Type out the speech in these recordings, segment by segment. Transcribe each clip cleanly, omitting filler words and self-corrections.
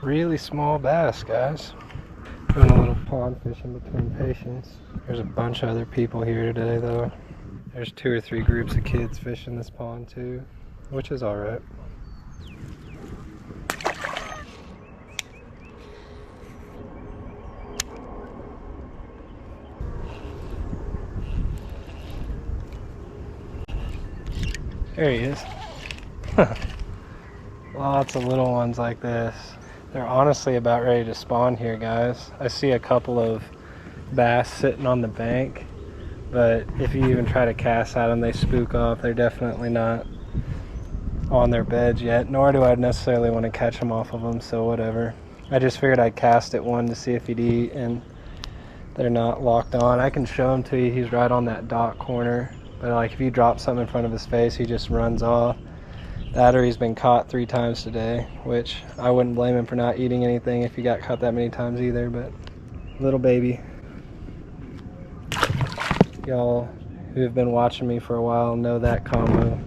Really small bass, guys. Doing a little pond fishing between patients. There's a bunch of other people here today, though. There's 2 or 3 groups of kids fishing this pond too, which is alright. There he is. Lots of little ones like this. They're honestly about ready to spawn here, guys. I see a couple of bass sitting on the bank, but if you even try to cast at them, they spook off. They're definitely not on their beds yet, nor do I necessarily want to catch them off of them, so whatever. I just figured I'd cast at one to see if he'd eat, and they're not locked on. I can show him to you. He's right on that dock corner, but like if you drop something in front of his face, he just runs off. That or he's been caught 3 times today, which I wouldn't blame him for not eating anything if he got caught that many times either. But little baby. Y'all who have been watching me for a while know that combo.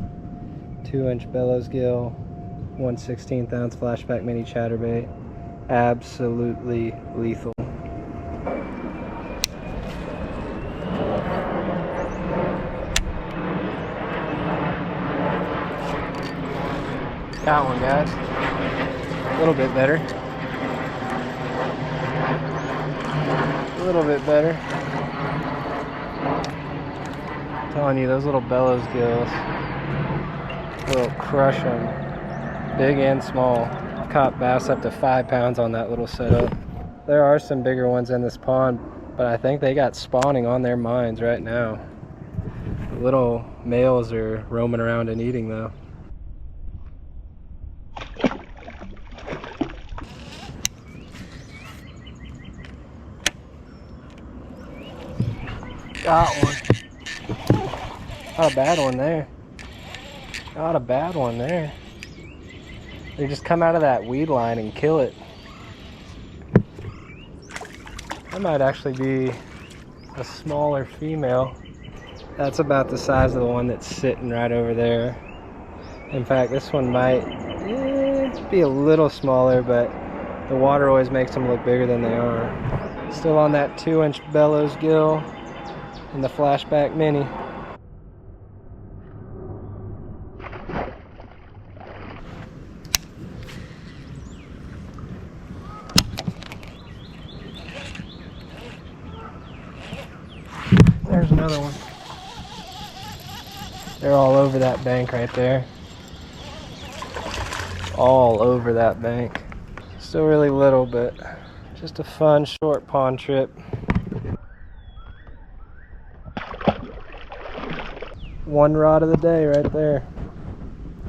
2-inch Bellows Gill, 1/16 ounce Flashback Mini chatterbait. Absolutely lethal. Got one, guys. A little bit better. A little bit better. I'm telling you, those little Bellows Gills will crush them, big and small. Caught bass up to 5 pounds on that little setup. There are some bigger ones in this pond, but I think they got spawning on their minds right now. The little males are roaming around and eating though. Got one. Not a bad one there. Not a bad one there. They just come out of that weed line and kill it. That might actually be a smaller female. That's about the size of the one that's sitting right over there. In fact, this one might be a little smaller, but the water always makes them look bigger than they are. Still on that 2-inch Bellows Gill and the Flashback Mini. There's another one. They're all over that bank right there. All over that bank. Still really little, but just a fun short pond trip. One rod of the day right there.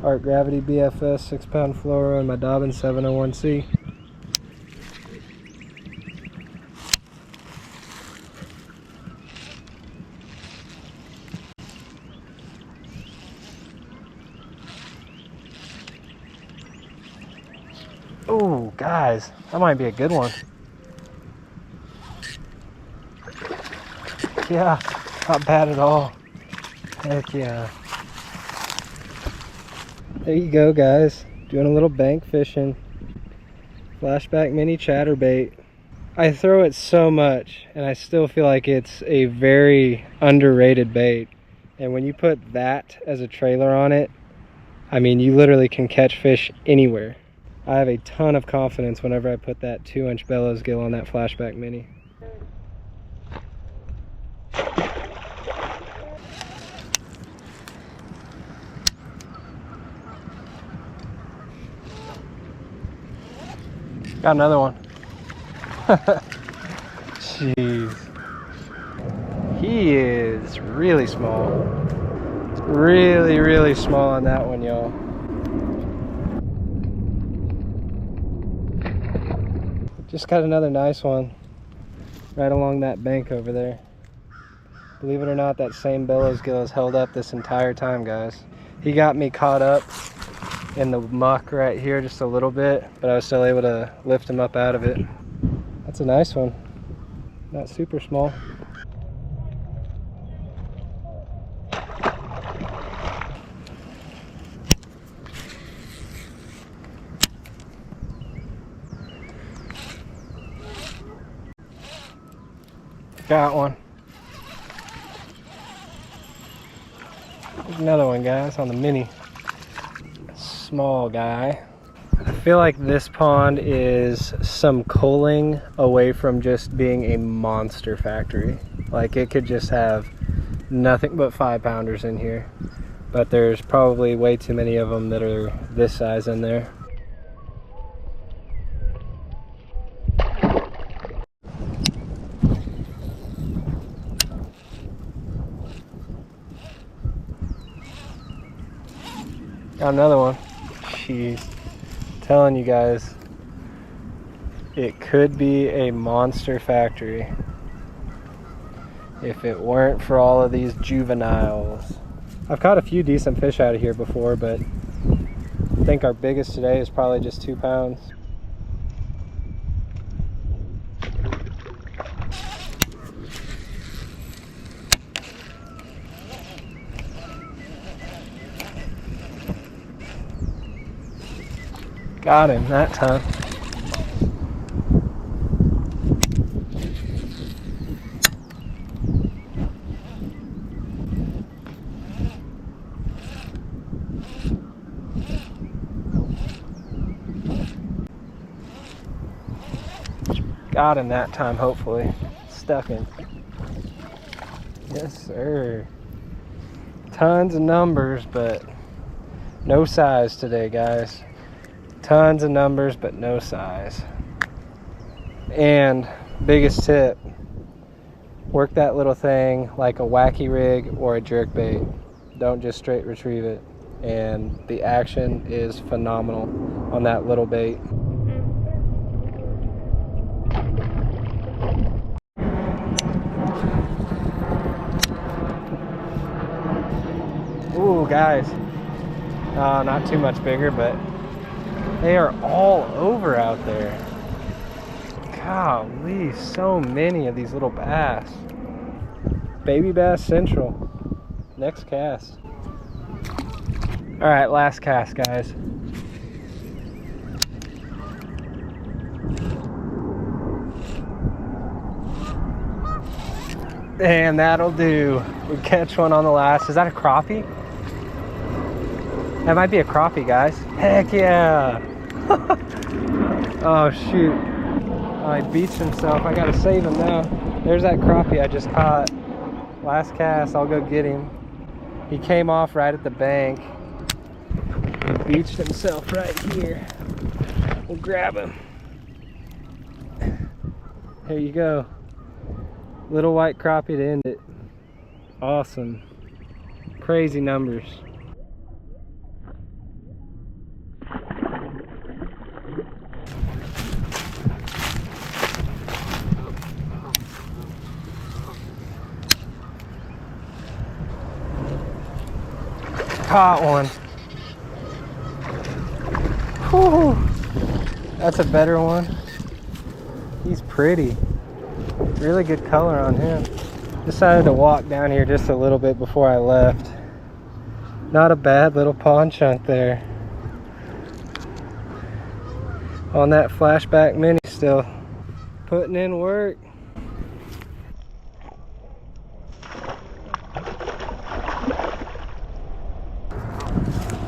Art Gravity BFS 6-pound fluoro and my Dobbin 701C. Oh, guys, that might be a good one. Yeah, not bad at all. Heck yeah. There you go, guys. Doing a little bank fishing. Flashback Mini chatterbait. I throw it so much, and I still feel like it's a very underrated bait. And when you put that as a trailer on it, I mean, you literally can catch fish anywhere. I have a ton of confidence whenever I put that 2-inch Bellows Gill on that Flashback Mini. Got another one. Jeez. He is really small. Really, really small on that one, y'all. Just got another nice one right along that bank over there. Believe it or not, that same Bellows Gill is held up this entire time, guys. He got me caught up in the muck right here just a little bit, but I was still able to lift him up out of it. That's a nice one. Not super small. Got one. There's another one, guys, on the mini. Small guy. I feel like this pond is some culling away from just being a monster factory. Like, it could just have nothing but 5-pounders in here, but there's probably way too many of them that are this size in there. Got another one. Jeez. Telling you guys, it could be a monster factory if it weren't for all of these juveniles. I've caught a few decent fish out of here before, but I think our biggest today is probably just 2 pounds. Got him that time. Got him that time, hopefully. Stuck him. Yes, sir. Tons of numbers, but no size today, guys. Tons of numbers, but no size. And biggest tip, work that little thing like a wacky rig or a jerk bait. Don't just straight retrieve it. And the action is phenomenal on that little bait. Ooh, guys. Not too much bigger, but they are all over out there. Golly, so many of these little bass. Baby bass central. Next cast. All right, last cast, guys. And that'll do. We catch one on the last. Is that a crappie? That might be a crappie, guys. Heck yeah. Oh shoot. Oh, he beats himself. I gotta save him now. There's that crappie I just caught. Last cast, I'll go get him. He came off right at the bank. He beached himself right here. We'll grab him. Here you go. Little white crappie to end it. Awesome. Crazy numbers. Caught one. Whew. That's a better one. He's pretty. Really good color on him. Decided to walk down here just a little bit before I left. Not a bad little pond chunk there. On that Flashback Mini still. Putting in work.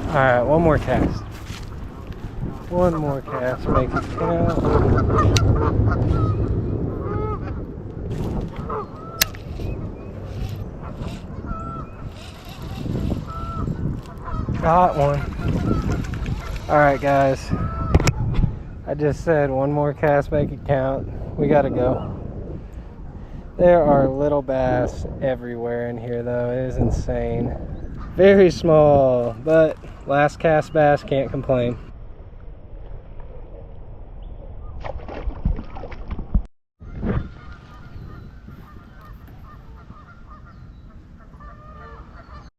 Alright, one more cast. One more cast, make it count. Got one. Alright guys, I just said one more cast, make it count. We gotta go. There are little bass everywhere in here though, it is insane. Very small, but last cast bass, can't complain.